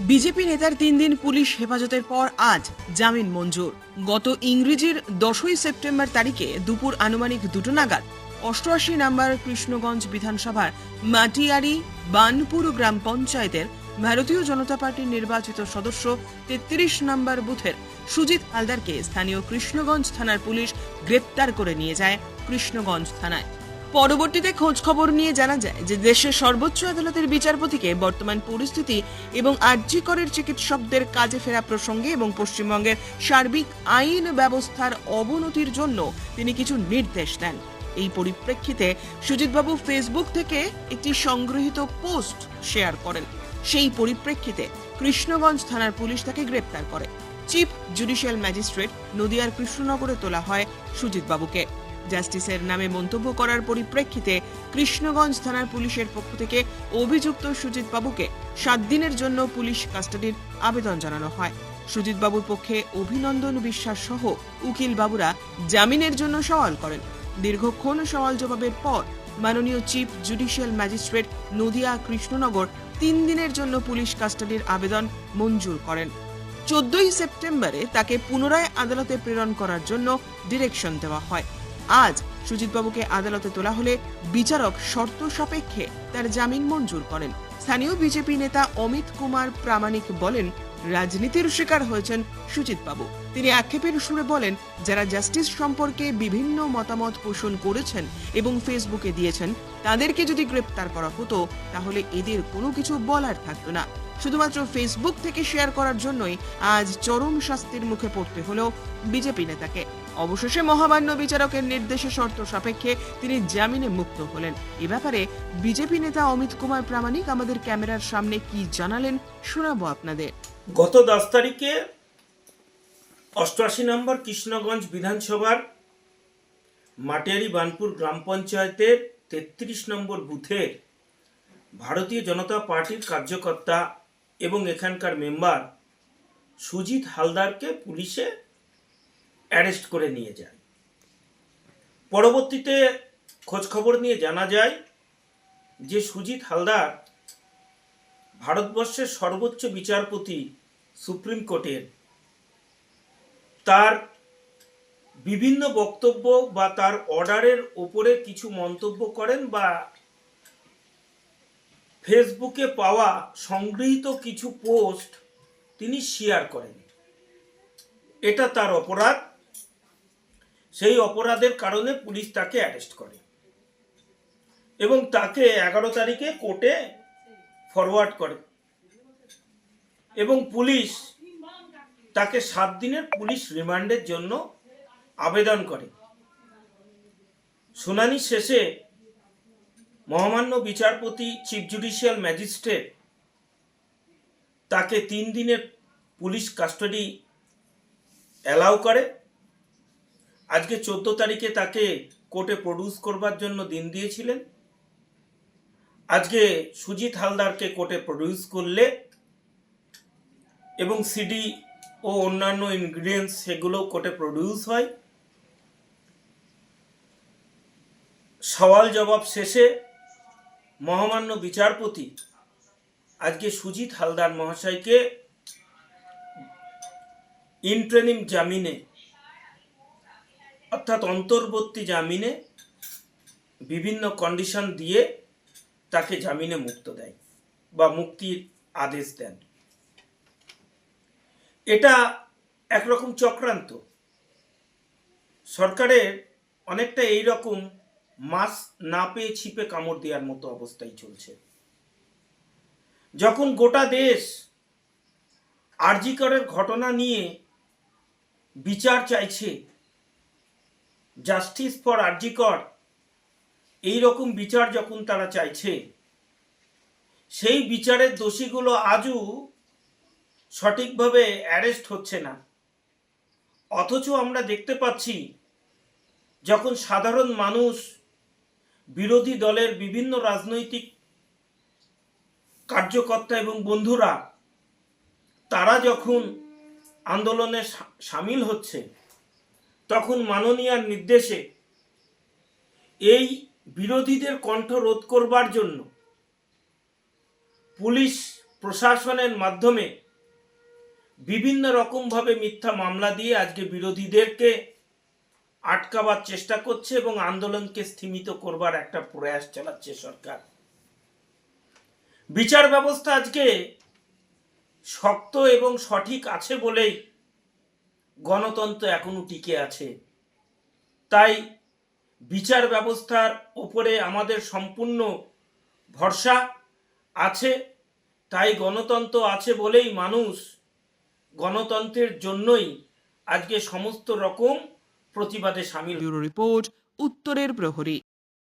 BJP নেতার 3 দিন police হেফাজতের পর আজ জামিন মঞ্জুর। গত ইংরেজির 10ই সেপ্টেম্বর তারিখে দুপুর আনুমানিক 2টো নাগাদ 88 নম্বর কৃষ্ণগঞ্জ বিধানসভার মাটিয়ারি বানপুর গ্রাম পঞ্চায়েতের ভারতীয় জনতা পার্টির নির্বাচিত সদস্য 33 নম্বর বুথের সুজিত হালদারকে স্থানীয় কৃষ্ণগঞ্জ থানার পুলিশ গ্রেপ্তার করে নিয়ে যায় কৃষ্ণগঞ্জ থানায়। পরবর্তীতে খোঁজ খবর নিয়ে জানা যায় যে দেশের সর্বোচ্চ আদালতের বিচারপতিকে বর্তমান পরিস্থিতি এবং আরজি করের চিকিৎসকদের কাজে ফেরা প্রসঙ্গে এবং পশ্চিমবঙ্গের সার্বিক আইন ব্যবস্থার অবনতির জন্য তিনি কিছু নির্দেশ দেন। এই পরিপ্রেক্ষিতে সুজিতবাবু ফেসবুক থেকে একটি সংগৃহীত পোস্ট শেয়ার করেন। সেই পরিপ্রেক্ষিতে কৃষ্ণগঞ্জ থানার পুলিশ তাকে গ্রেপ্তার করে। চিফ জুডিশিয়াল ম্যাজিস্ট্রেট নদিয়ার কৃষ্ণনগরে তোলা হয় সুজিতবাবুকে। জাস্টিসের নামে মন্তব্য করার পরিপ্রেক্ষিতে কৃষ্ণগঞ্জ থানার পুলিশের পক্ষ থেকে অভিযুক্ত সুজিতবাবুকে 7 দিনের জন্য পুলিশ কাস্টাডির আবেদন জানানো হয়। সুজিতবাবুর পক্ষে অভিনন্দন বিশ্বাস সহ উকিল বাবুরা জামিনের জন্য সওয়াল করেন। দীর্ঘক্ষণ সওয়াল জবাবের পর মাননীয় chief judicial magistrate Nadia Krishnanagar 3 দিনের জন্য পুলিশ কাস্টাডির আবেদন মঞ্জুর করেন। 14ই সেপ্টেম্বরে তাকে পুনরায় আদালতে প্রেরণ করার জন্য ডিরেকশন দেওয়া হয়। আজ সুজিতবাবুকে আদালতে তোলা হলে বিচারক শর্ত সাপেক্ষে তার জামিন মঞ্জুর করেন। স্থানীয় বিজেপি নেতা অমিত কুমার প্রামাণিক বলেন, রাজনীতির শিকার হয়েছেন সুজিতবাবু। তিনি আক্ষেপের সুরে বলেন, যারা জাস্টিস সম্পর্কে বিভিন্ন মতামত পোষণ করেছেন এবং ফেসবুকে দিয়েছেন, তাদেরকে যদি গ্রেপ্তার করা হতো তাহলে এদের কোনো কিছু বলার থাকতো না। শুধুমাত্র ফেসবুক থেকে শেয়ার করার জন্যই আজ চরম শাস্তির মুখে পড়তে হলো বিজেপি নেতাকে। অবশেষে মহামান্য বিচারকের নির্দেশে শর্ত সাপেক্ষে তিনি জামিনে মুক্ত হলেন। এ ব্যাপারে বিজেপি নেতা অমিত কুমার প্রামাণিক আমাদের ক্যামেরার সামনে কি জানালেন শোনাবো আপনাদের। গত 10 তারিখে 88 নম্বর কৃষ্ণগঞ্জ বিধানসভার মাটিয়ারি বানপুর গ্রাম পঞ্চায়েতের 33 নম্বর বুথের ভারতীয় জনতা পার্টির কার্যকর্তা এবং এখানকার মেম্বার সুজিত হালদারকে পুলিশে অ্যারেস্ট করে নিয়ে যায়। পরবর্তীতে খোঁজ খবর নিয়ে জানা যায় যে সুজিত হালদার ভারতবর্ষের সর্বোচ্চ বিচারপতি সুপ্রিম কোর্টের, তার বিভিন্ন বক্তব্য বা তার অর্ডারের ওপরে কিছু মন্তব্য করেন বা ফেসবুকে পাওয়া সংগৃহীত কিছু পোস্ট তিনি শেয়ার করেন। এটা তার অপরাধ। সেই অপরাধের কারণে পুলিশ তাকে অ্যারেস্ট করে এবং তাকে 11 তারিখে কোর্টে ফরওয়ার্ড করে এবং পুলিশ তাকে 7 দিনের পুলিশ রিমান্ডের জন্য আবেদন করে। শুনানি শেষে মহামান্য বিচারপতি চিফ জুডিশিয়াল ম্যাজিস্ট্রেট তাকে 3 দিনের পুলিশ কাস্টাডি অ্যালাউ করে। আজকে 14 তারিখে তাকে কোর্টে প্রডিউস করবার জন্য দিন দিয়েছিলেন। আজকে সুজিত হালদারকে কোর্টে প্রডিউস করলে এবং সিডি ও অন্যান্য ইনগ্রিডিয়েন্টস সেগুলো কোর্টে প্রডিউস হয়। সওয়াল জবাব শেষে মহামান্য বিচারপতি আজকে সুজিত হালদার মহাশয়কে ইন্টারিম জামিনে অর্থাৎ অন্তর্বর্তী জামিনে বিভিন্ন কন্ডিশন দিয়ে তাকে জামিনে মুক্ত দেয় বা মুক্তির আদেশ দেন। এটা একরকম চক্রান্ত। সরকারের অনেকটা এইরকম মাছ না পেয়ে ছিপে কামড় দেওয়ার মতো অবস্থায় চলছে। যখন গোটা দেশ আরজি করের ঘটনা নিয়ে বিচার চাইছে, জাস্টিস ফর আরজি কর, এইরকম বিচার যখন তারা চাইছে, সেই বিচারের দোষীগুলো আজও সঠিকভাবে অ্যারেস্ট হচ্ছে না। অথচ আমরা দেখতে পাচ্ছি যখন সাধারণ মানুষ, বিরোধী দলের বিভিন্ন রাজনৈতিক কার্যকর্তা এবং বন্ধুরা তারা যখন আন্দোলনে সামিল হচ্ছে, তখন মাননীয়ার নির্দেশে এই বিরোধীদের কণ্ঠ রোধ করবার জন্য পুলিশ প্রশাসনের মাধ্যমে বিভিন্ন রকমভাবে মিথ্যা মামলা দিয়ে আজকে বিরোধীদেরকে আটকাবার চেষ্টা করছে এবং আন্দোলনকে স্থিমিত করবার একটা প্রয়াস চালাচ্ছে সরকার। বিচার ব্যবস্থা আজকে শক্ত এবং সঠিক আছে বলেই গণতন্ত্র এখনো টিকে আছে। তাই বিচার ব্যবস্থার উপরে আমাদের সম্পূর্ণ ভরসা আছে। তাই গণতন্ত্র আছে বলেই মানুষ গণতন্ত্রের জন্যই আজকে সমস্ত রকম প্রতিবাদে সামিল। ব্যুরো রিপোর্ট, উত্তরের প্রহরী।